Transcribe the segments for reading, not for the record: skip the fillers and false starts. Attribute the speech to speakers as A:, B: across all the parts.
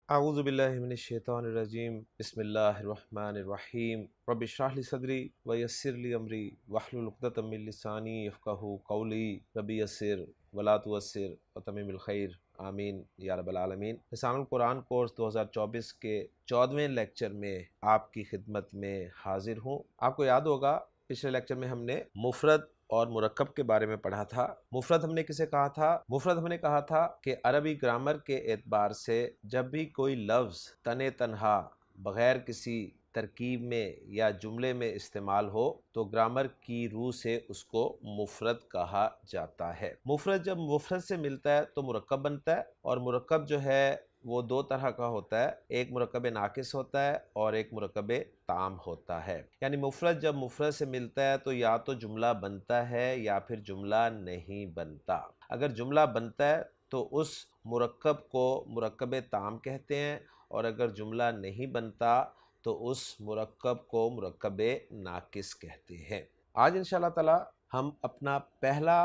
A: اعوذ باللہ من الشیطان الرجیم بسم اللہ الرحمن الرحیم رب اشرح لی صدری ویسر لی امری واحلل عقدۃ من لسانی یفقہوا قولی رب یسر ولا تعسر وتمم الخیر آمین یا رب العالمین۔ لسان القرآن کورس 2024 کے 14ویں لیکچر میں آپ کی خدمت میں حاضر ہوں۔ آپ کو یاد ہوگا پچھلے لیکچر میں ہم نے مفرد اور مرکب کے بارے میں پڑھا تھا۔ مفرد ہم نے کسے کہا تھا؟ مفرد ہم نے کہا تھا کہ عربی گرامر کے اعتبار سے جب بھی کوئی لفظ تن تنہا بغیر کسی ترکیب میں یا جملے میں استعمال ہو تو گرامر کی روح سے اس کو مفرد کہا جاتا ہے۔ مفرد جب مفرد سے ملتا ہے تو مرکب بنتا ہے، اور مرکب جو ہے وہ دو طرح کا ہوتا ہے، ایک مرکب ناقص ہوتا ہے اور ایک مرکب تام ہوتا ہے۔ یعنی مفرد جب مفرد سے ملتا ہے تو یا تو جملہ بنتا ہے یا پھر جملہ نہیں بنتا۔ اگر جملہ بنتا ہے تو اس مرکب کو مرکب تام کہتے ہیں، اور اگر جملہ نہیں بنتا تو اس مرکب کو مرکب ناقص کہتے ہیں۔ آج انشاءاللہ تعالی ہم اپنا پہلا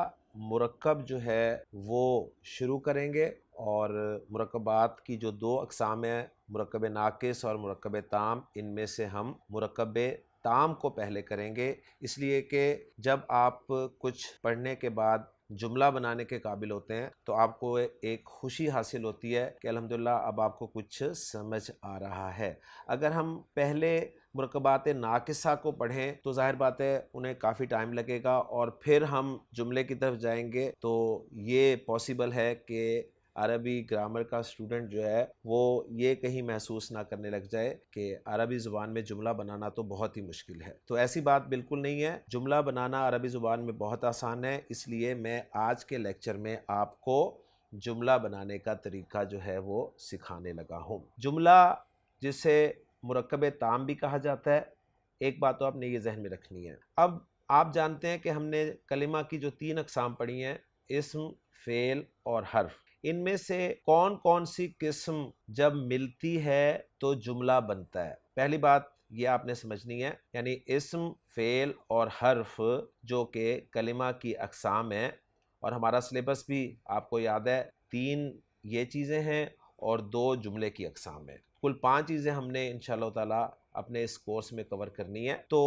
A: مرکب جو ہے وہ شروع کریں گے، اور مرکبات کی جو دو اقسام ہیں، مرکب ناقص اور مرکب تام، ان میں سے ہم مرکب تام کو پہلے کریں گے، اس لیے کہ جب آپ کچھ پڑھنے کے بعد جملہ بنانے کے قابل ہوتے ہیں تو آپ کو ایک خوشی حاصل ہوتی ہے کہ الحمدللہ اب آپ کو کچھ سمجھ آ رہا ہے۔ اگر ہم پہلے مرکبات ناقصہ کو پڑھیں تو ظاہر بات ہے انہیں کافی ٹائم لگے گا، اور پھر ہم جملے کی طرف جائیں گے تو یہ پاسبل ہے کہ عربی گرامر کا اسٹوڈنٹ جو ہے وہ یہ کہیں محسوس نہ کرنے لگ جائے کہ عربی زبان میں جملہ بنانا تو بہت ہی مشکل ہے۔ تو ایسی بات بالکل نہیں ہے، جملہ بنانا عربی زبان میں بہت آسان ہے، اس لیے میں آج کے لیکچر میں آپ کو جملہ بنانے کا طریقہ جو ہے وہ سکھانے لگا ہوں۔ جملہ جسے مرکب تام بھی کہا جاتا ہے، ایک بات تو آپ نے یہ ذہن میں رکھنی ہے۔ اب آپ جانتے ہیں کہ ہم نے کلمہ کی جو 3 اقسام پڑھی ہیں، اسم، فعل اور حرف، ان میں سے کون کون سی قسم جب ملتی ہے تو جملہ بنتا ہے؟ پہلی بات یہ آپ نے سمجھنی ہے، یعنی اسم، فعل اور حرف جو کہ کلمہ کی اقسام ہیں، اور ہمارا سلیبس بھی آپ کو یاد ہے 3 یہ چیزیں ہیں اور 2 جملے کی اقسام ہیں، کل 5 چیزیں ہم نے انشاءاللہ تعالی اپنے اس کورس میں کور کرنی ہے۔ تو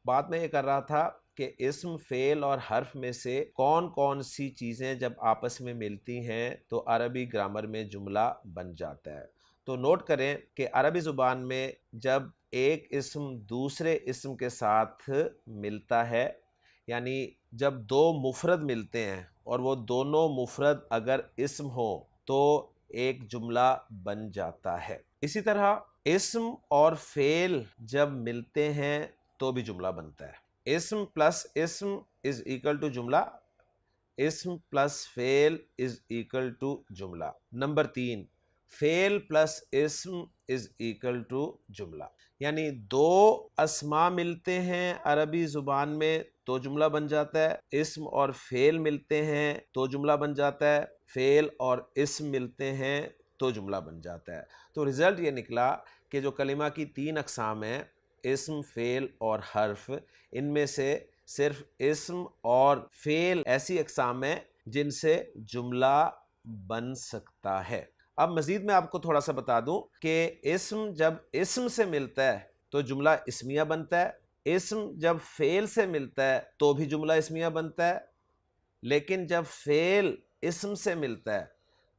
A: بات میں یہ کر رہا تھا کہ اسم، فعل اور حرف میں سے کون کون سی چیزیں جب آپس میں ملتی ہیں تو عربی گرامر میں جملہ بن جاتا ہے۔ تو نوٹ کریں کہ عربی زبان میں جب ایک اسم دوسرے اسم کے ساتھ ملتا ہے، یعنی جب 2 مفرد ملتے ہیں اور وہ دونوں مفرد اگر اسم ہو تو ایک جملہ بن جاتا ہے۔ اسی طرح اسم اور فعل جب ملتے ہیں تو بھی جملہ بنتا ہے۔ اسم پلس اسم از ایکل ٹو جملہ، اسم پلس فعل از ایکل ٹو جملہ۔ نمبر 3، فعل پلس اسم از ایکل ٹو جملہ، یعنی 2 اسما ملتے ہیں عربی زبان میں تو جملہ بن جاتا ہے، اسم اور فعل ملتے ہیں تو جملہ بن جاتا ہے، فعل اور اسم ملتے ہیں تو جملہ بن جاتا ہے۔ تو رزلٹ یہ نکلا کہ جو کلمہ کی 3 اقسام ہیں، اسم، فعل اور حرف، ان میں سے صرف اسم اور فعل ایسی اقسام ہیں جن سے جملہ بن سکتا ہے۔ اب مزید میں آپ کو تھوڑا سا بتا دوں کہ اسم جب اسم سے ملتا ہے تو جملہ اسمیہ بنتا ہے، اسم جب فعل سے ملتا ہے تو بھی جملہ اسمیہ بنتا ہے، لیکن جب فعل اسم سے ملتا ہے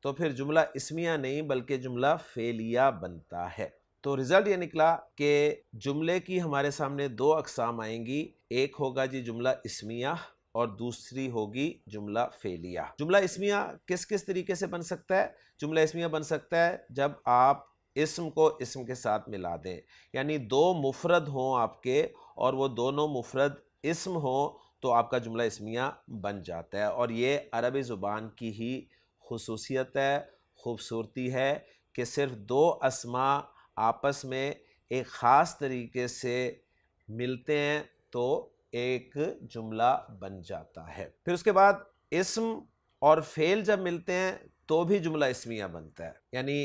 A: تو پھر جملہ اسمیہ نہیں بلکہ جملہ فعلیہ بنتا ہے۔ تو رزلٹ یہ نکلا کہ جملے کی ہمارے سامنے 2 اقسام آئیں گی، ایک ہوگا جی جملہ اسمیہ اور دوسری ہوگی جملہ فعلیہ۔ جملہ اسمیہ کس کس طریقے سے بن سکتا ہے؟ جملہ اسمیہ بن سکتا ہے جب آپ اسم کو اسم کے ساتھ ملا دیں، یعنی 2 مفرد ہوں آپ کے اور وہ دونوں مفرد اسم ہوں تو آپ کا جملہ اسمیہ بن جاتا ہے، اور یہ عربی زبان کی ہی خصوصیت ہے، خوبصورتی ہے کہ صرف 2 اسما آپس میں ایک خاص طریقے سے ملتے ہیں تو ایک جملہ بن جاتا ہے۔ پھر اس کے بعد اسم اور فعل جب ملتے ہیں تو بھی جملہ اسمیہ بنتا ہے، یعنی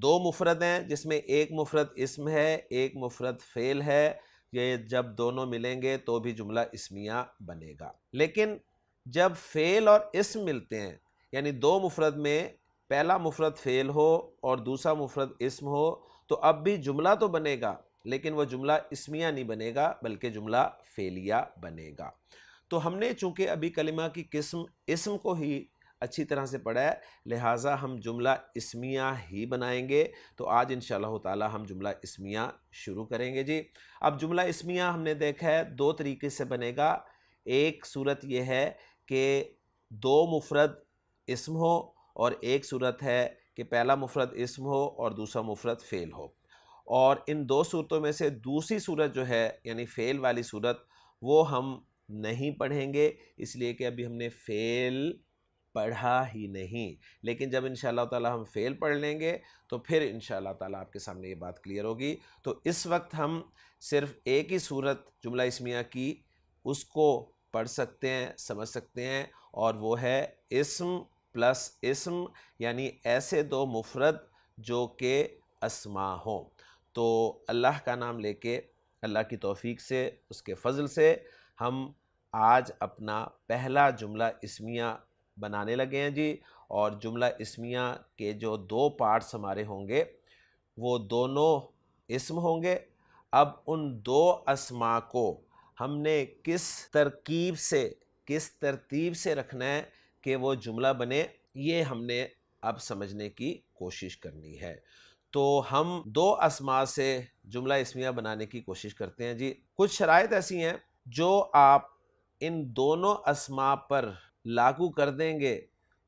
A: 2 مفرد ہیں جس میں ایک مفرد اسم ہے، ایک مفرد فعل ہے، یہ جب دونوں ملیں گے تو بھی جملہ اسمیہ بنے گا۔ لیکن جب فعل اور اسم ملتے ہیں، یعنی 2 مفرد میں پہلا مفرد فعل ہو اور دوسرا مفرد اسم ہو تو اب بھی جملہ تو بنے گا، لیکن وہ جملہ اسمیہ نہیں بنے گا بلکہ جملہ فعلیہ بنے گا۔ تو ہم نے چونکہ ابھی کلمہ کی قسم اسم کو ہی اچھی طرح سے پڑھا ہے، لہٰذا ہم جملہ اسمیہ ہی بنائیں گے۔ تو آج انشاءاللہ تعالی ہم جملہ اسمیہ شروع کریں گے جی۔ اب جملہ اسمیہ ہم نے دیکھا ہے دو طریقے سے بنے گا۔ ایک صورت یہ ہے کہ دو مفرد اسم ہو، اور ایک صورت ہے کہ پہلا مفرد اسم ہو اور دوسرا مفرد فعل ہو۔ اور ان دو صورتوں میں سے دوسری صورت جو ہے یعنی فعل والی صورت وہ ہم نہیں پڑھیں گے، اس لیے کہ ابھی ہم نے فعل پڑھا ہی نہیں، لیکن جب انشاءاللہ تعالی ہم فعل پڑھ لیں گے تو پھر انشاءاللہ تعالی آپ کے سامنے یہ بات کلیئر ہوگی۔ تو اس وقت ہم صرف ایک ہی صورت جملہ اسمیہ کی اس کو پڑھ سکتے ہیں، سمجھ سکتے ہیں، اور وہ ہے اسم پلس اسم، یعنی ایسے دو مفرد جو کہ اسما ہوں۔ تو اللہ کا نام لے کے، اللہ کی توفیق سے، اس کے فضل سے ہم آج اپنا پہلا جملہ اسمیہ بنانے لگے ہیں جی۔ اور جملہ اسمیہ کے جو دو پارٹس ہمارے ہوں گے وہ دونوں اسم ہوں گے۔ اب ان دو اسما کو ہم نے کس ترتیب سے رکھنا ہے کہ وہ جملہ بنے، یہ ہم نے اب سمجھنے کی کوشش کرنی ہے۔ تو ہم دو اسما سے جملہ اسمیہ بنانے کی کوشش کرتے ہیں جی۔ کچھ شرائط ایسی ہیں جو آپ ان دونوں اسما پر لاگو کر دیں گے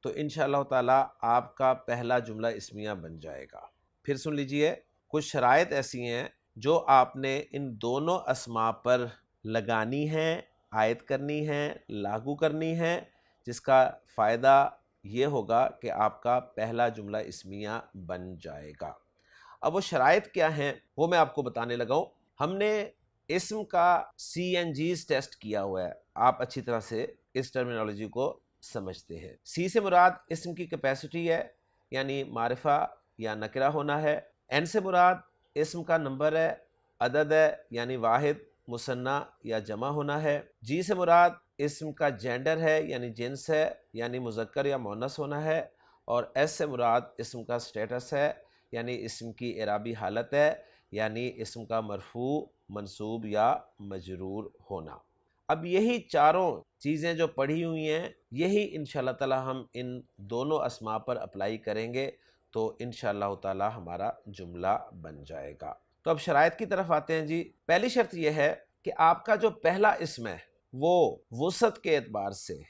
A: تو انشاءاللہ تعالی آپ کا پہلا جملہ اسمیہ بن جائے گا۔ پھر سن لیجئے، کچھ شرائط ایسی ہیں جو آپ نے ان دونوں اسما پر لگانی ہیں، عائد کرنی ہیں، لاگو کرنی ہیں، جس کا فائدہ یہ ہوگا کہ آپ کا پہلا جملہ اسمیہ بن جائے گا۔ اب وہ شرائط کیا ہیں وہ میں آپ کو بتانے لگا ہوں۔ ہم نے اسم کا CNGs ٹیسٹ کیا ہوا ہے، آپ اچھی طرح سے اس ٹرمینالوجی کو سمجھتے ہیں۔ سی سے مراد اسم کی کیپیسٹی ہے، یعنی معرفہ یا نکرہ ہونا ہے۔ این سے مراد اسم کا نمبر ہے، عدد ہے، یعنی واحد، مثنیٰ یا جمع ہونا ہے۔ جی سے مراد اسم کا جینڈر ہے، یعنی جنس ہے، یعنی مذکر یا مؤنث ہونا ہے۔ اور ایس سے مراد اسم کا سٹیٹس ہے، یعنی اسم کی اعرابی حالت ہے، یعنی اسم کا مرفوع، منصوب یا مجرور ہونا۔ اب یہی چاروں چیزیں جو پڑھی ہوئی ہیں یہی انشاءاللہ تعالی ہم ان دونوں اسما پر اپلائی کریں گے تو انشاءاللہ تعالی ہمارا جملہ بن جائے گا۔ تو اب شرائط کی طرف آتے ہیں جی۔ پہلی شرط یہ ہے کہ آپ کا جو پہلا اسم ہے وہ وسعت کے اعتبار سے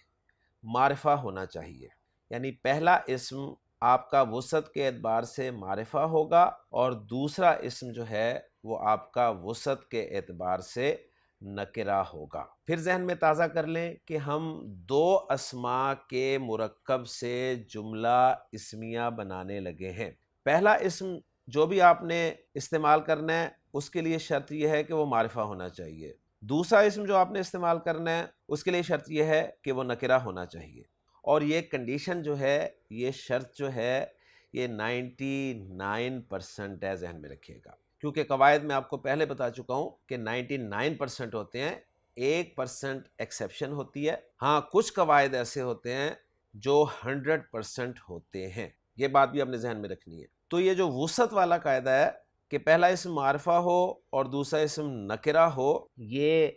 A: معرفہ ہونا چاہیے، یعنی پہلا اسم آپ کا وسعت کے اعتبار سے معرفہ ہوگا اور دوسرا اسم جو ہے وہ آپ کا وسعت کے اعتبار سے نکرہ ہوگا۔ پھر ذہن میں تازہ کر لیں کہ ہم دو اسما کے مرکب سے جملہ اسمیہ بنانے لگے ہیں۔ پہلا اسم جو بھی آپ نے استعمال کرنا ہے اس کے لیے شرط یہ ہے کہ وہ معرفہ ہونا چاہیے۔ دوسرا اسم جو آپ نے استعمال کرنا ہے اس کے لیے شرط یہ ہے کہ وہ نکرہ ہونا چاہیے۔ اور یہ کنڈیشن جو ہے، یہ شرط جو ہے، یہ 99% ہے، ذہن میں رکھیے گا، کیونکہ قواعد میں آپ کو پہلے بتا چکا ہوں کہ 99% ہوتے ہیں، 1% ایکسیپشن ہوتی ہے۔ ہاں کچھ قواعد ایسے ہوتے ہیں جو 100% ہوتے ہیں، یہ بات بھی آپ نے ذہن میں رکھنی ہے۔ تو یہ جو وسعت والا قاعدہ ہے کہ پہلا اسم معرفہ ہو اور دوسرا اسم نکرہ ہو، یہ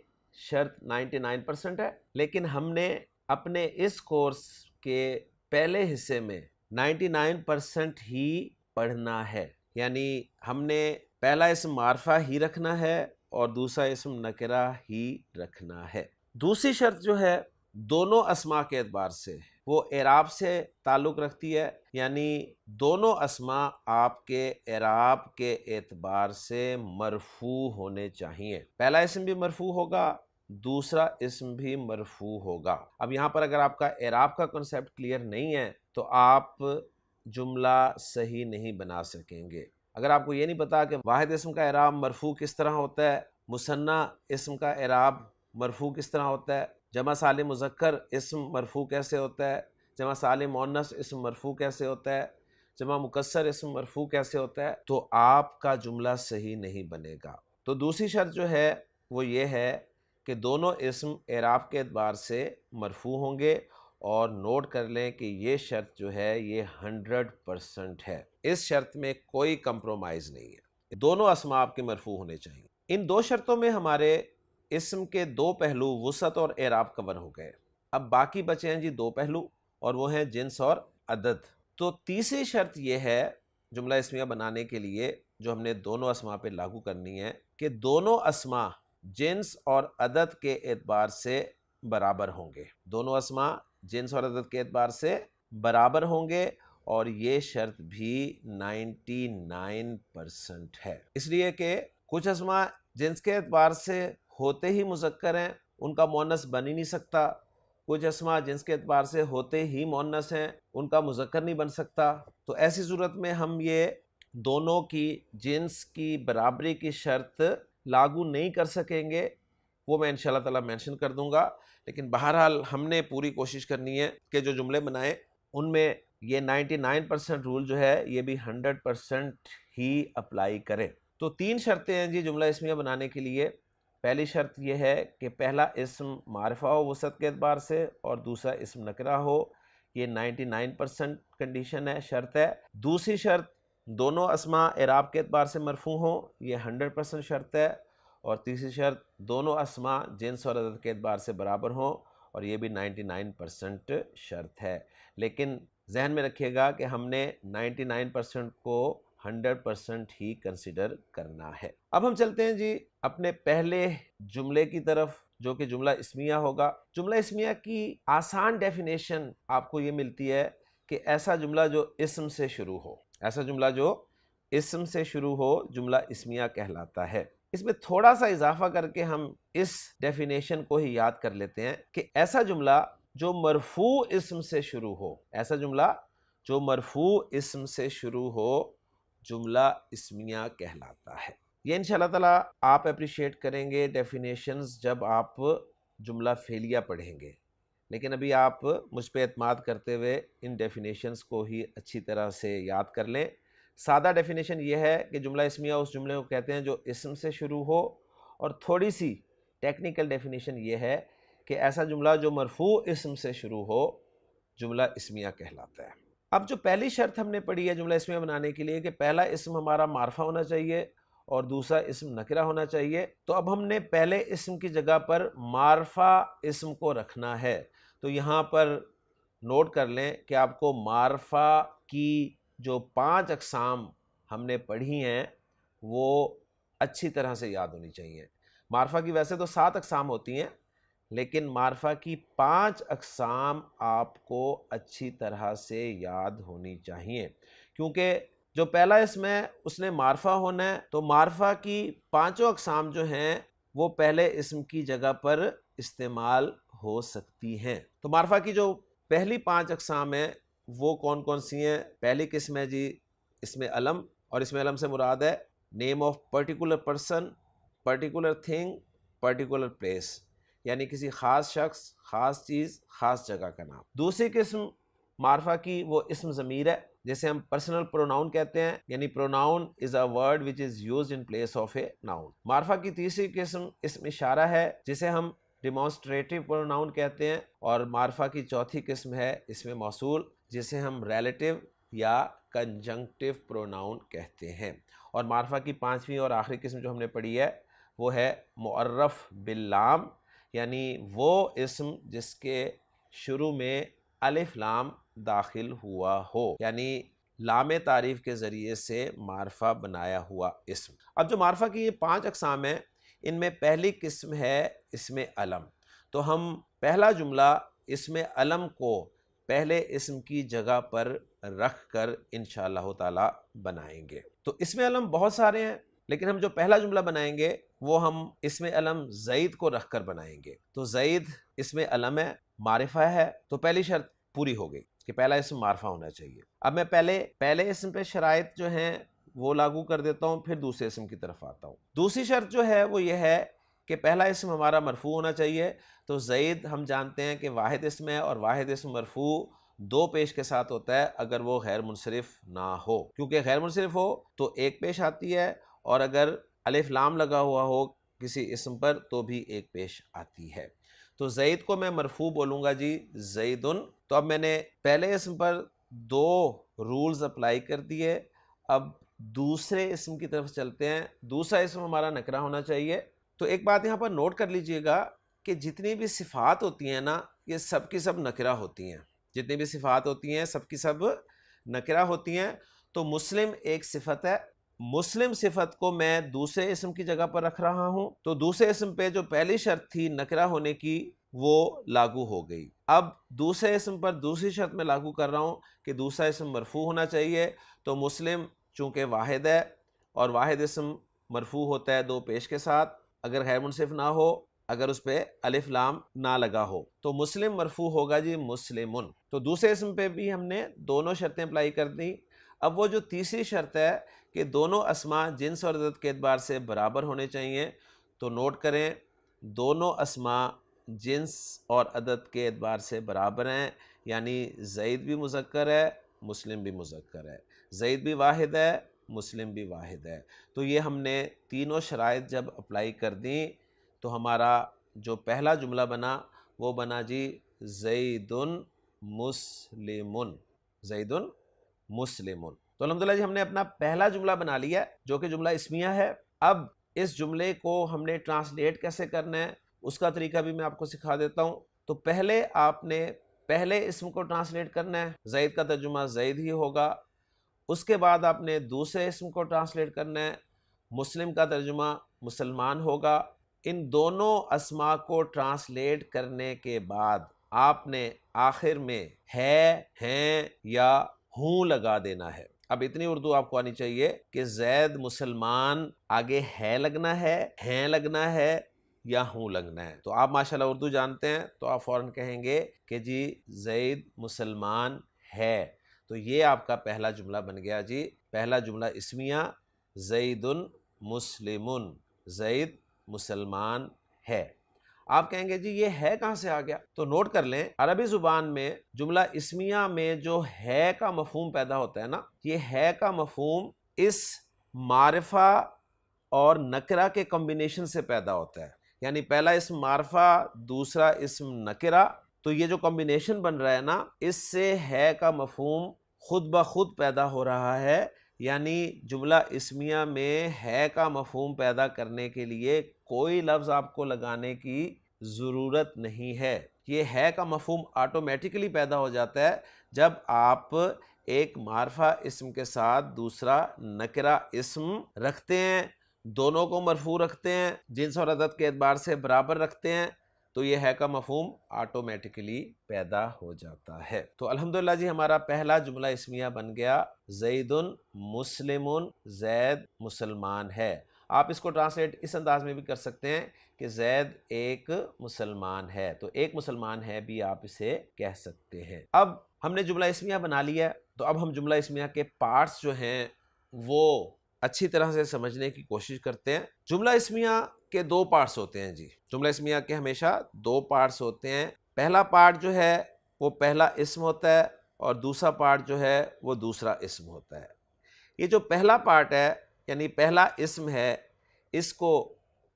A: شرط 99% ہے، لیکن ہم نے اپنے اس کورس کے پہلے حصے میں 99% ہی پڑھنا ہے، یعنی ہم نے پہلا اسم معرفہ ہی رکھنا ہے اور دوسرا اسم نکرہ ہی رکھنا ہے۔ دوسری شرط جو ہے دونوں اسما کے اعتبار سے وہ اعراب سے تعلق رکھتی ہے، یعنی دونوں اسما آپ کے اعراب کے اعتبار سے مرفوع ہونے چاہیے۔ پہلا اسم بھی مرفوع ہوگا، دوسرا اسم بھی مرفوع ہوگا۔ اب یہاں پر اگر آپ کا اعراب کا کنسیپٹ کلیئر نہیں ہے تو آپ جملہ صحیح نہیں بنا سکیں گے۔ اگر آپ کو یہ نہیں پتا کہ واحد اسم کا اعراب مرفوع کس طرح ہوتا ہے، مثنیٰ اسم کا اعراب مرفوع کس طرح ہوتا ہے، جمع سالم مذکر اسم مرفوع کیسے ہوتا ہے، جمع سالم مؤنث اسم مرفوع کیسے ہوتا ہے، جمع مکسر اسم مرفوع کیسے ہوتا ہے، تو آپ کا جملہ صحیح نہیں بنے گا۔ تو دوسری شرط جو ہے وہ یہ ہے کہ دونوں اسم اعراب کے اعتبار سے مرفوع ہوں گے اور نوٹ کر لیں کہ یہ شرط جو ہے یہ 100% ہے، اس شرط میں کوئی کمپرومائز نہیں ہے، دونوں اسماء آپ کے مرفوع ہونے چاہیے۔ ان دو شرطوں میں ہمارے اسم کے دو پہلو وسعت اور اعراب کور ہو گئے، اب باقی بچے ہیں جی دو پہلو، اور وہ ہیں جنس اور عدد۔ تو تیسری شرط یہ ہے جملہ اسمیہ بنانے کے لیے جو ہم نے دونوں اسماء پہ لاگو کرنی ہے کہ دونوں اسماء جنس اور عدد کے اعتبار سے برابر ہوں گے، دونوں اسماء جنس اور عدد کے اعتبار سے برابر ہوں گے، اور یہ شرط بھی 99% ہے، اس لیے کہ کچھ اسماء جنس کے اعتبار سے ہوتے ہی مذکر ہیں، ان کا مؤنث بن ہی نہیں سکتا، کچھ اسماء جنس کے اعتبار سے ہوتے ہی مؤنث ہیں، ان کا مذکر نہیں بن سکتا۔ تو ایسی صورت میں ہم یہ دونوں کی جنس کی برابری کی شرط لاگو نہیں کر سکیں گے، وہ میں انشاءاللہ تعالیٰ مینشن کر دوں گا، لیکن بہرحال ہم نے پوری کوشش کرنی ہے کہ جو جملے بنائیں ان میں یہ 99% رول جو ہے یہ بھی 100% ہی اپلائی کریں۔ تو تین شرطیں ہیں جی جملہ اسمیہ بنانے کے لیے۔ پہلی شرط یہ ہے کہ پہلا اسم معرفہ ہو وسعت کے اعتبار سے، اور دوسرا اسم نکرہ ہو، یہ 99% کنڈیشن ہے، شرط ہے۔ دوسری شرط دونوں اسماء اعراب کے اعتبار سے مرفوع ہوں، یہ 100% شرط ہے۔ اور تیسری شرط دونوں اسماء جنس اور عدد کے اعتبار سے برابر ہوں، اور یہ بھی 99% شرط ہے۔ لیکن ذہن میں رکھیے گا کہ ہم نے 99% کو 100% ہی کنسیڈر کرنا ہے۔ اب ہم چلتے ہیں جی اپنے پہلے جملے کی طرف جو کہ جملہ اسمیہ ہوگا۔ جملہ اسمیہ کی آسان ڈیفینیشن آپ کو یہ ملتی ہے کہ ایسا جملہ جو اسم سے شروع ہو، ایسا جملہ جو اسم سے شروع ہو جملہ اسمیہ کہلاتا ہے۔ اس میں تھوڑا سا اضافہ کر کے ہم اس ڈیفینیشن کو ہی یاد کر لیتے ہیں کہ ایسا جملہ جو مرفوع اسم سے شروع ہو، ایسا جملہ جو مرفوع اسم سے شروع ہو جملہ اسمیہ کہلاتا ہے۔ یہ انشاءاللہ تعالیٰ آپ اپریشیٹ کریں گے ڈیفینیشنز جب آپ جملہ فعلیہ پڑھیں گے، لیکن ابھی آپ مجھ پہ اعتماد کرتے ہوئے ان ڈیفینیشنز کو ہی اچھی طرح سے یاد کر لیں۔ سادہ ڈیفینیشن یہ ہے کہ جملہ اسمیہ اس جملے کو کہتے ہیں جو اسم سے شروع ہو، اور تھوڑی سی ٹیکنیکل ڈیفینیشن یہ ہے کہ ایسا جملہ جو مرفوع اسم سے شروع ہو جملہ اسمیہ کہلاتا ہے۔ اب جو پہلی شرط ہم نے پڑھی ہے جملہ اسمیہ بنانے کے لیے کہ پہلا اسم ہمارا معرفہ ہونا چاہیے اور دوسرا اسم نکرہ ہونا چاہیے، تو اب ہم نے پہلے اسم کی جگہ پر معرفہ اسم کو رکھنا ہے۔ تو یہاں پر نوٹ کر لیں کہ آپ کو معرفہ کی جو 5 اقسام ہم نے پڑھی ہیں وہ اچھی طرح سے یاد ہونی چاہیے۔ معرفہ کی ویسے تو 7 اقسام ہوتی ہیں، لیکن معرفہ کی 5 اقسام آپ کو اچھی طرح سے یاد ہونی چاہیے، کیونکہ جو پہلا اسم ہے اس نے معرفہ ہونا ہے، تو معرفہ کی 5 اقسام جو ہیں وہ پہلے اسم کی جگہ پر استعمال ہو سکتی ہیں۔ تو معرفہ کی جو پہلی 5 اقسام ہیں وہ کون کون سی ہیں؟ پہلی قسم ہے جی اسم علم، اور اسم علم سے مراد ہے name of particular person, particular thing, particular place, یعنی کسی خاص شخص، خاص چیز، خاص جگہ کا نام۔ دوسری قسم معرفہ کی وہ اسم ضمیر ہے جسے ہم پرسنل پروناؤن کہتے ہیں، یعنی pronoun is a word which is used in place of a noun. معرفہ کی تیسری قسم اسم اشارہ ہے جسے ہم ڈیمانسٹریٹو پروناؤن کہتے ہیں، اور معرفہ کی چوتھی قسم ہے اسم موصول جسے ہم ریلیٹیو یا کنجنکٹیو پروناؤن کہتے ہیں۔ اور معرفہ کی 5ویں اور آخری قسم جو ہم نے پڑھی ہے وہ ہے معرف باللام، یعنی وہ اسم جس کے شروع میں الف لام داخل ہوا ہو، یعنی لام تعریف کے ذریعے سے معرفہ بنایا ہوا اسم۔ اب جو معرفہ کی یہ 5 اقسام ہیں ان میں پہلی قسم ہے اسم علم، تو ہم پہلا جملہ اسم علم کو پہلے اسم کی جگہ پر رکھ کر انشاءاللہ تعالی بنائیں گے۔ تو اسم علم بہت سارے ہیں، لیکن ہم جو پہلا جملہ بنائیں گے وہ ہم اسم علم زید کو رکھ کر بنائیں گے۔ تو زید اسم علم ہے، معرفہ ہے، تو پہلی شرط پوری ہو گئی کہ پہلا اسم معرفہ ہونا چاہیے۔ اب میں پہلے اسم پہ شرائط جو ہیں وہ لاگو کر دیتا ہوں، پھر دوسرے اسم کی طرف آتا ہوں۔ دوسری شرط جو ہے وہ یہ ہے کہ پہلا اسم ہمارا مرفوع ہونا چاہیے۔ تو زید ہم جانتے ہیں کہ واحد اسم ہے، اور واحد اسم مرفوع 2 پیش کے ساتھ ہوتا ہے اگر وہ غیر منصرف نہ ہو، کیونکہ غیر منصرف ہو تو 1 پیش آتی ہے، اور اگر الف لام لگا ہوا ہو کسی اسم پر تو بھی 1 پیش آتی ہے۔ تو زید کو میں مرفوع بولوں گا جی زیدن. تو اب میں نے پہلے اسم پر 2 رولز اپلائی کر دیے. اب دوسرے اسم کی طرف چلتے ہیں. دوسرا اسم ہمارا نکرہ ہونا چاہیے. تو ایک بات یہاں پر نوٹ کر لیجئے گا کہ جتنی بھی صفات ہوتی ہیں نا یہ سب کی سب نکرہ ہوتی ہیں. جتنی بھی صفات ہوتی ہیں سب کی سب نکرہ ہوتی ہیں. تو مسلم ایک صفت ہے. مسلم صفت کو میں دوسرے اسم کی جگہ پر رکھ رہا ہوں. تو دوسرے اسم پہ جو پہلی شرط تھی نکرہ ہونے کی وہ لاگو ہو گئی. اب دوسرے اسم پر دوسری شرط میں لاگو کر رہا ہوں کہ دوسرا اسم مرفوع ہونا چاہیے. تو مسلم چونکہ واحد ہے اور واحد اسم مرفوع ہوتا ہے 2 پیش کے ساتھ، اگر غیر منصرف نہ ہو، اگر اس پہ الف لام نہ لگا ہو تو مسلم مرفوع ہوگا جی مسلمن. تو دوسرے اسم پہ بھی ہم نے دونوں شرطیں اپلائی کر دیں. اب وہ جو تیسری شرط ہے کہ دونوں اسماء جنس اور عدد کے اعتبار سے برابر ہونے چاہیے. تو نوٹ کریں دونوں اسماء جنس اور عدد کے اعتبار سے برابر ہیں، یعنی زید بھی مذکر ہے مسلم بھی مذکر ہے، زید بھی واحد ہے مسلم بھی واحد ہے. تو یہ ہم نے تینوں شرائط جب اپلائی کر دیں تو ہمارا جو پہلا جملہ بنا وہ بنا جی زیدن مسلمن. زیدن مسلمن. تو الحمدللہ جی ہم نے اپنا پہلا جملہ بنا لیا ہے جو کہ جملہ اسمیہ ہے. اب اس جملے کو ہم نے ٹرانسلیٹ کیسے کرنا ہے اس کا طریقہ بھی میں آپ کو سکھا دیتا ہوں. تو پہلے آپ نے پہلے اسم کو ٹرانسلیٹ کرنا ہے. زید کا ترجمہ زید ہی ہوگا. اس کے بعد آپ نے دوسرے اسم کو ٹرانسلیٹ کرنا ہے. مسلم کا ترجمہ مسلمان ہوگا. ان دونوں اسماء کو ٹرانسلیٹ کرنے کے بعد آپ نے آخر میں ہے، ہیں یا ہوں لگا دینا ہے. اب اتنی اردو آپ کو آنی چاہیے کہ زید مسلمان آگے ہے لگنا ہے، ہیں لگنا ہے یا ہوں لگنا ہے. تو آپ ماشاءاللہ اردو جانتے ہیں تو آپ فوراً کہیں گے کہ جی زید مسلمان ہے. تو یہ آپ کا پہلا جملہ بن گیا جی. پہلا جملہ اسمیہ زیدن مسلمن، زید مسلمان ہے. آپ کہیں گے جی یہ ہے کہاں سے آ گیا؟ تو نوٹ کر لیں عربی زبان میں جملہ اسمیہ میں جو ہے کا مفہوم پیدا ہوتا ہے نا، یہ ہے کا مفہوم اس معرفہ اور نکرہ کے کمبینیشن سے پیدا ہوتا ہے. یعنی پہلا اسم معرفہ دوسرا اسم نکرہ، تو یہ جو کمبینیشن بن رہا ہے نا اس سے ہے کا مفہوم خود بخود پیدا ہو رہا ہے. یعنی جملہ اسمیہ میں ہے کا مفہوم پیدا کرنے کے لیے کوئی لفظ آپ کو لگانے کی ضرورت نہیں ہے. یہ ہے کا مفہوم آٹومیٹکلی پیدا ہو جاتا ہے جب آپ ایک معرفہ اسم کے ساتھ دوسرا نکرہ اسم رکھتے ہیں، دونوں کو مرفوع رکھتے ہیں، جنس اور عدد کے اعتبار سے برابر رکھتے ہیں، تو یہ ہے کا مفہوم آٹومیٹکلی پیدا ہو جاتا ہے. تو الحمدللہ جی ہمارا پہلا جملہ اسمیہ بن گیا زیدن مسلمن، زید مسلمان ہے. آپ اس کو ٹرانسلیٹ اس انداز میں بھی کر سکتے ہیں کہ زید ایک مسلمان ہے. تو ایک مسلمان ہے بھی آپ اسے کہہ سکتے ہیں. اب ہم نے جملہ اسمیہ بنا لیا ہے تو اب ہم جملہ اسمیہ کے پارٹس جو ہیں وہ اچھی طرح سے سمجھنے کی کوشش کرتے ہیں. جملہ اسمیہ کے 2 پارٹس ہوتے ہیں جی. جملہ اسمیہ کے ہمیشہ 2 پارٹس ہوتے ہیں. پہلا پارٹ جو ہے وہ پہلا اسم ہوتا ہے اور دوسرا پارٹ جو ہے وہ دوسرا اسم ہوتا ہے. یہ جو پہلا پارٹ ہے یعنی پہلا اسم ہے اس کو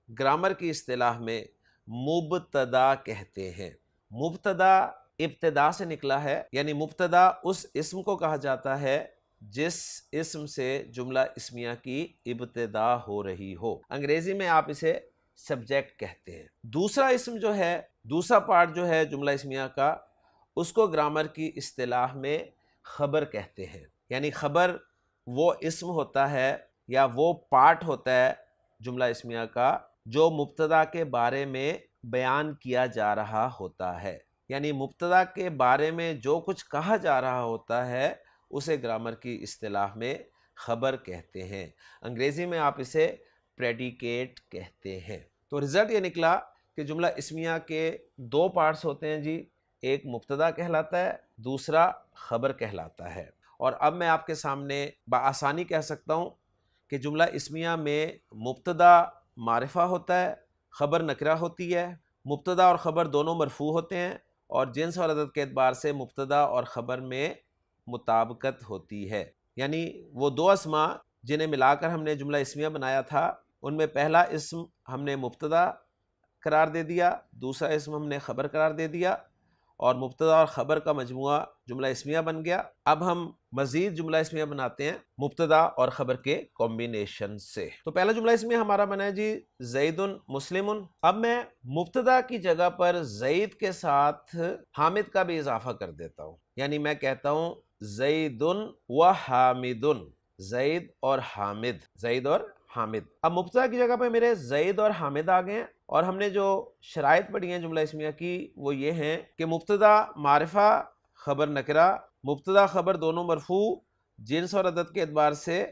A: گرامر کی اصطلاح میں مبتدا کہتے ہیں. مبتدا ابتدا سے نکلا ہے، یعنی مبتدا اس اسم کو کہا جاتا ہے جس اسم سے جملہ اسمیہ کی ابتدا ہو رہی ہو. انگریزی میں آپ اسے سبجیکٹ کہتے ہیں. دوسرا اسم جو ہے، دوسرا پارٹ جو ہے جملہ اسمیہ کا، اس کو گرامر کی اصطلاح میں خبر کہتے ہیں. یعنی خبر وہ اسم ہوتا ہے یا وہ پارٹ ہوتا ہے جملہ اسمیہ کا جو مبتدا کے بارے میں بیان کیا جا رہا ہوتا ہے. یعنی مبتدا کے بارے میں جو کچھ کہا جا رہا ہوتا ہے اسے گرامر کی اصطلاح میں خبر کہتے ہیں. انگریزی میں آپ اسے پریڈیکیٹ کہتے ہیں. تو رزلٹ یہ نکلا کہ جملہ اسمیہ کے 2 پارٹس ہوتے ہیں جی. ایک مبتدا کہلاتا ہے، دوسرا خبر کہلاتا ہے. اور اب میں آپ کے سامنے بآسانی کہہ سکتا ہوں کہ جملہ اسمیہ میں مبتدا معرفہ ہوتا ہے، خبر نکرہ ہوتی ہے. مبتدا اور خبر دونوں مرفوع ہوتے ہیں اور جنس اور عدد کے اعتبار سے مبتدا اور خبر میں مطابقت ہوتی ہے. یعنی وہ 2 اسماء جنہیں ملا کر ہم نے جملہ اسمیہ بنایا تھا ان میں پہلا اسم ہم نے مبتدا قرار دے دیا، دوسرا اسم ہم نے خبر قرار دے دیا، اور مبتدا اور خبر کا مجموعہ جملہ اسمیہ بن گیا۔ اب ہم مزید جملہ اسمیہ بناتے ہیں مبتدا اور خبر کے کمبینیشن سے۔ تو پہلا جملہ اسمیہ ہمارا بنا ہے جی زید مسلم۔ اب میں مبتدا کی جگہ پر زید کے ساتھ حامد کا بھی اضافہ کر دیتا ہوں، یعنی میں کہتا ہوں زید و حامد، زید اور حامد، زید اور حامد۔ اب مبتدا کی جگہ پہ میرے زید اور حامد آ گئے ہیں، اور ہم نے جو شرائط پڑھی ہیں جملہ اسمیہ کی وہ یہ ہیں کہ مبتدا معرفہ خبر نکرہ، مبتدا خبر دونوں مرفوع، جنس اور عدد کے اعتبار سے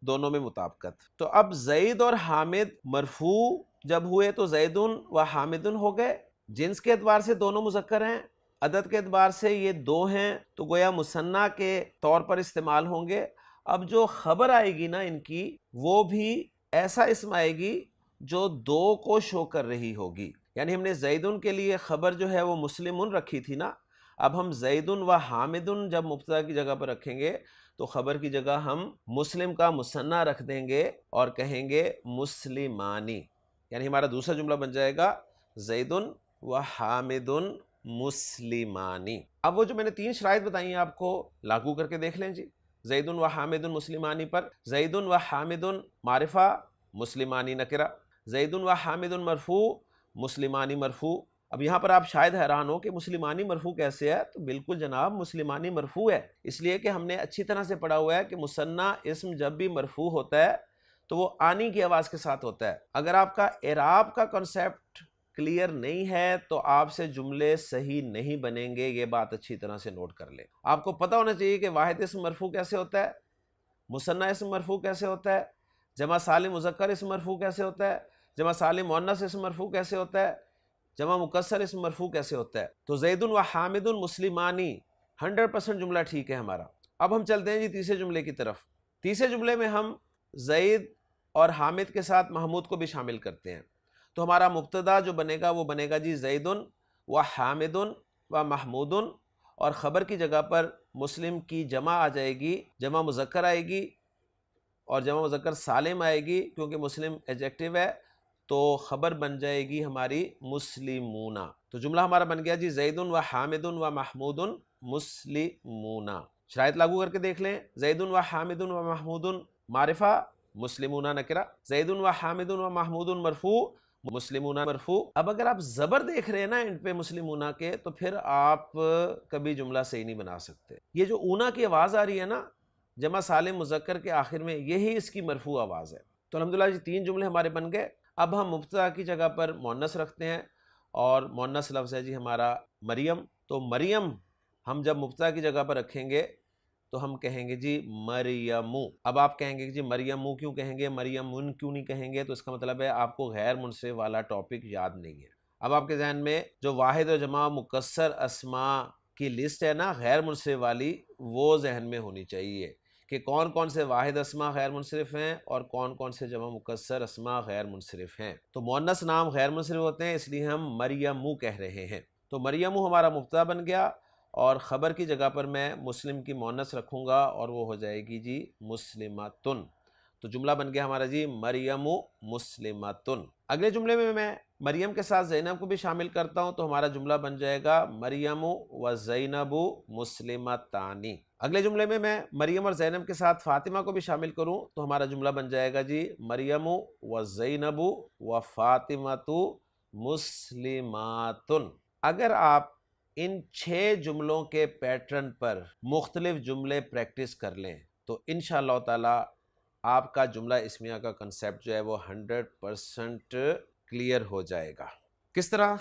A: دونوں میں مطابقت۔ تو اب زید اور حامد مرفوع جب ہوئے تو زید و حامد ہو گئے، جنس کے اعتبار سے دونوں مذکر ہیں، عدد کے اعتبار سے یہ دو ہیں، تو گویا مثنیٰ کے طور پر استعمال ہوں گے۔ اب جو خبر آئے گی نا ان کی، وہ بھی ایسا اسم آئے گی جو دو کو شو کر رہی ہوگی، یعنی ہم نے زیدن کے لیے خبر جو ہے وہ مسلمن رکھی تھی نا، اب ہم زیدن و حامدن جب مبتدا کی جگہ پر رکھیں گے تو خبر کی جگہ ہم مسلم کا مثنیٰ رکھ دیں گے اور کہیں گے مسلمانی، یعنی ہمارا دوسرا جملہ بن جائے گا زیدن و حامدن مسلمانی۔ اب وہ جو میں نے تین شرائط بتائی ہیں آپ کو لاگو کر کے دیکھ لیں جی، زیدن و حامدن مسلمانی پر۔ زیدن و حامدن معرفہ، مسلمانی نکرہ، زیدن و حامدن مرفوع، مسلمانی مرفوع۔ اب یہاں پر آپ شاید حیران ہو کہ مسلمانی مرفوع کیسے ہے، تو بالکل جناب مسلمانی مرفوع ہے، اس لیے کہ ہم نے اچھی طرح سے پڑھا ہوا ہے کہ مثنیٰ اسم جب بھی مرفوع ہوتا ہے تو وہ آنی کی آواز کے ساتھ ہوتا ہے۔ اگر آپ کا اعراب کا کنسیپٹ کلیئر نہیں ہے تو آپ سے جملے صحیح نہیں بنیں گے، یہ بات اچھی طرح سے نوٹ کر لیں۔ آپ کو پتہ ہونا چاہیے کہ واحد اسم مرفوع کیسے ہوتا ہے، مثنیٰ اسم مرفوع کیسے ہوتا ہے، جمع سالم مذکر اسم مرفوع کیسے ہوتا ہے، جمع سالم مؤنث اسم مرفوع کیسے ہوتا ہے، جمع مکسر اسم مرفوع کیسے ہوتا ہے۔ تو زیدن و حامدن مسلمانی 100% جملہ ٹھیک ہے ہمارا۔ اب ہم چلتے ہیں جی تیسرے جملے کی طرف۔ تیسرے جملے میں ہم زید اور حامد کے ساتھ محمود کو بھی شامل کرتے ہیں، تو ہمارا مبتدا جو بنے گا وہ بنے گا جی زیدن و حامدن و محمودن، اور خبر کی جگہ پر مسلم کی جمع آ جائے گی، جمع مذکر آئے گی اور جمع مذکر سالم آئے گی، کیونکہ مسلم ایڈجیکٹو ہے تو خبر بن جائے گی ہماری مسلمون۔ تو جملہ ہمارا بن گیا جی زیدن و حامدن و محمودن مسلمون۔ شرائط لاگو کر کے دیکھ لیں، زیدن و حامدن و محمودن معرفہ، مسلمون نکرہ، زیدن و حامدن و محمودن مرفوع، مسلمون مرفوع۔ اب اگر آپ زبر دیکھ رہے ہیں نا ان پہ مسلمون کے، تو پھر آپ کبھی جملہ صحیح نہیں بنا سکتے۔ یہ جو اونا کی آواز آ رہی ہے نا جمع سالم مذکر کے آخر میں، یہی اس کی مرفوع آواز ہے۔ تو الحمدللہ یہ تین جملے ہمارے بن گئے۔ اب ہم مبتدا کی جگہ پر مؤنث رکھتے ہیں، اور مؤنث لفظ ہے جی ہمارا مریم۔ تو مریم ہم جب مبتدا کی جگہ پر رکھیں گے تو ہم کہیں گے جی مریم۔ اب آپ کہیں گے جی مریم کیوں کہیں گے، مریم کیوں نہیں کہیں گے، تو اس کا مطلب ہے آپ کو غیر منصرف والا ٹاپک یاد نہیں ہے۔ اب آپ کے ذہن میں جو واحد و جمع مکسر اسماء کی لسٹ ہے نا غیر منصرف والی، وہ ذہن میں ہونی چاہیے کہ کون کون سے واحد اسماء غیر منصرف ہیں اور کون کون سے جمع مکسر اسماء غیر منصرف ہیں۔ تو مؤنث نام غیر منصرف ہوتے ہیں، اس لیے ہم مریم کہہ رہے ہیں۔ تو مریم ہمارا مبتدا بن گیا، اور خبر کی جگہ پر میں مسلم کی مؤنث رکھوں گا اور وہ ہو جائے گی جی مسلمتن۔ تو جملہ بن گیا ہمارا جی مریم مسلمتن۔ اگلے جملے میں مریم کے ساتھ زینب کو بھی شامل کرتا ہوں، تو ہمارا جملہ بن جائے گا مریم و زینب مسلمتانی۔ اگلے جملے میں مریم اور زینب کے ساتھ فاطمہ کو بھی شامل کروں تو ہمارا جملہ بن جائے گا جی مریم و زینب و فاطمۃ مسلماتن۔ اگر آپ ان 6 جملوں کے پیٹرن پر مختلف جملے پریکٹس کر لیں تو انشاءاللہ تعالی آپ کا جملہ اسمیہ کا کنسیپٹ جو ہے وہ 100% کلیئر ہو جائے گا۔ کس طرح؟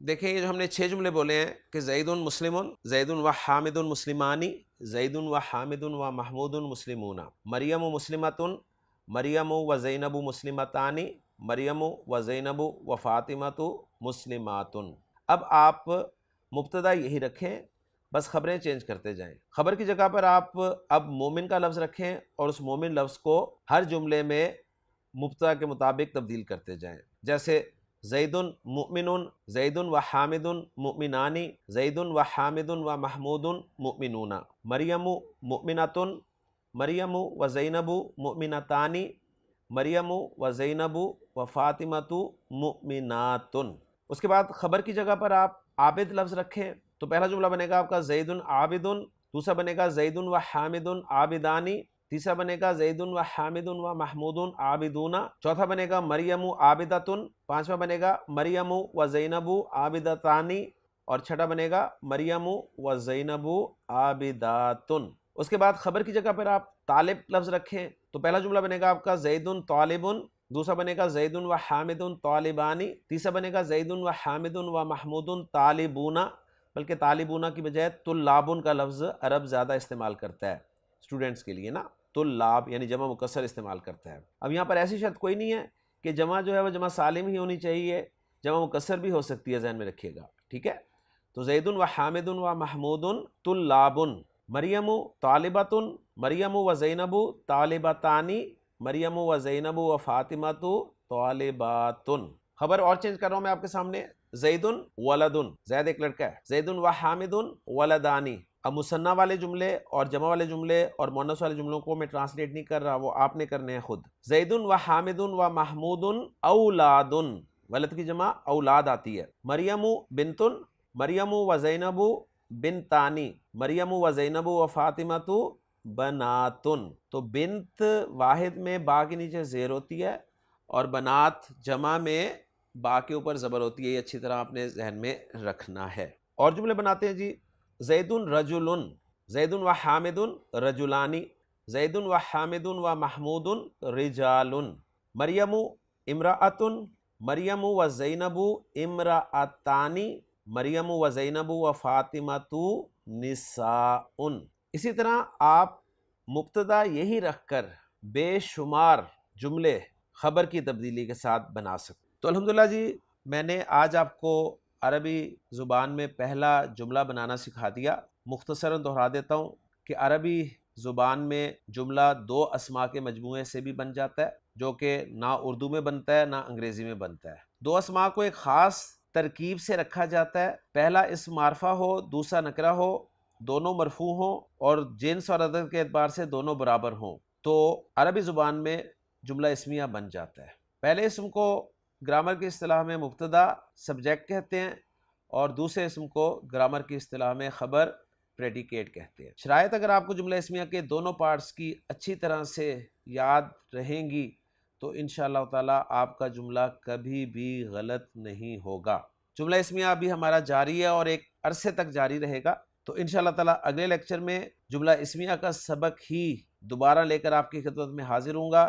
A: دیکھیں یہ جو ہم نے 6 جملے بولے ہیں کہ زیدن مسلمن، زیدن و حامدن مسلمانی، زیدن و حامدن و محمودن مسلمون، مریم مسلمتن، مریم و زینب مسلمتانی، مریم و زینب و فاطمۃ مسلماتن۔ اب آپ مبتدا یہی رکھیں، بس خبریں چینج کرتے جائیں۔ خبر کی جگہ پر آپ اب مومن کا لفظ رکھیں اور اس مومن لفظ کو ہر جملے میں مبتدا کے مطابق تبدیل کرتے جائیں، جیسے زیدن مؤمن، زیدن و حامدن مؤمنانی، زیدن و حامدن و محمودن مؤمنون، مریم مؤمنۃ، مریم و زینب مؤمنتانی، مریم و زینب و فاطمۃ مؤمناتن۔ اس کے بعد خبر کی جگہ پر آپ عابد لفظ رکھیں تو پہلا جملہ بنے گا آپ کا زید عابد، دوسرا بنے گا زید و حامد عابدانی، تیسرا بنے گا زید و حامد و محمود عابدون، چوتھا بنے گا مریم عابدۃ، پانچواں بنے گا مریم و زینب عابدتانی، اور چھٹا بنے گا مریم و زینب عابداتن۔ اس کے بعد خبر کی جگہ پر آپ طالب لفظ رکھیں تو پہلا جملہ بنے گا آپ کا زید طالب، دوسرا بنے گا زید و حامد طالبانی، تیسرا بنے گا زید و حامد و محمود طالبون، بلکہ طالبون کی بجائے طلابن کا لفظ عرب زیادہ استعمال کرتا ہے اسٹوڈنٹس کے لیے نا، طلاب یعنی جمع مکسر استعمال کرتا ہے۔ اب یہاں پر ایسی شرط کوئی نہیں ہے کہ جمع جو ہے وہ جمع سالم ہی ہونی چاہیے، جمع مکسر بھی ہو سکتی ہے، ذہن میں رکھیے گا، ٹھیک ہے۔ تو زید و حامد و محمود طلاب، مریم طالبۃ، مریم و زینب طالبتانی، مریم و زینب و فاطمۃ طالبات۔ خبر اور چینج کر رہا ہوں میں آپ کے سامنے، زید ولد، زید ایک لڑکا ہے، زید و حامد ولدانی۔ اب مثنی والے جملے اور جمع والے جملے اور مؤنث والے جملوں کو میں ٹرانسلیٹ نہیں کر رہا، وہ آپ نے کرنے ہیں خود۔ زید و حامد و محمود اولاد، ولد کی جمع اولاد آتی ہے۔ مریم بنت، مریم و زینب بنتانی، مریم و زینب و فاطمۃ بناتن۔ تو بنت واحد میں با کے نیچے زیر ہوتی ہے اور بنات جمع میں با کے اوپر زبر ہوتی ہے، یہ اچھی طرح آپ نے ذہن میں رکھنا ہے۔ اور جملے بناتے ہیں جی، زید رجل، زید و حامد رجلانی، زید و حامد و محمود رجال، مریم امرأۃ، مریم و زینب امرأتانی، مریم و زینب و فاطمۃ نساء۔ اسی طرح آپ مبتدا یہی رکھ کر بے شمار جملے خبر کی تبدیلی کے ساتھ بنا سکتے۔ تو الحمدللہ جی میں نے آج آپ کو عربی زبان میں پہلا جملہ بنانا سکھا دیا۔ مختصراً دہرا دیتا ہوں کہ عربی زبان میں جملہ دو اسماء کے مجموعے سے بھی بن جاتا ہے، جو کہ نہ اردو میں بنتا ہے نہ انگریزی میں بنتا ہے۔ دو اسماء کو ایک خاص ترکیب سے رکھا جاتا ہے، پہلا اسم معرفہ ہو، دوسرا نکرہ ہو، دونوں مرفوع ہوں اور جنس اور عدد کے اعتبار سے دونوں برابر ہوں، تو عربی زبان میں جملہ اسمیہ بن جاتا ہے۔ پہلے اسم کو گرامر کی اصطلاح میں مبتدا سبجیکٹ کہتے ہیں اور دوسرے اسم کو گرامر کی اصطلاح میں خبر پریڈیکیٹ کہتے ہیں۔ شرائط اگر آپ کو جملہ اسمیہ کے دونوں پارٹس کی اچھی طرح سے یاد رہیں گی تو انشاءاللہ تعالی آپ کا جملہ کبھی بھی غلط نہیں ہوگا۔ جملہ اسمیہ ابھی ہمارا جاری ہے اور ایک عرصے تک جاری رہے گا، تو انشاءاللہ تعالی اگلے لیکچر میں جملہ اسمیہ کا سبق ہی دوبارہ لے کر آپ کی خدمت میں حاضر ہوں گا۔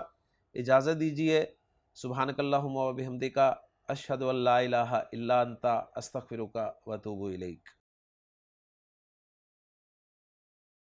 A: اجازت دیجیے۔ سبحانک اللہم و بحمدک، اشہد ان لا الہ الا انت، استغفرک و اتوب الیک۔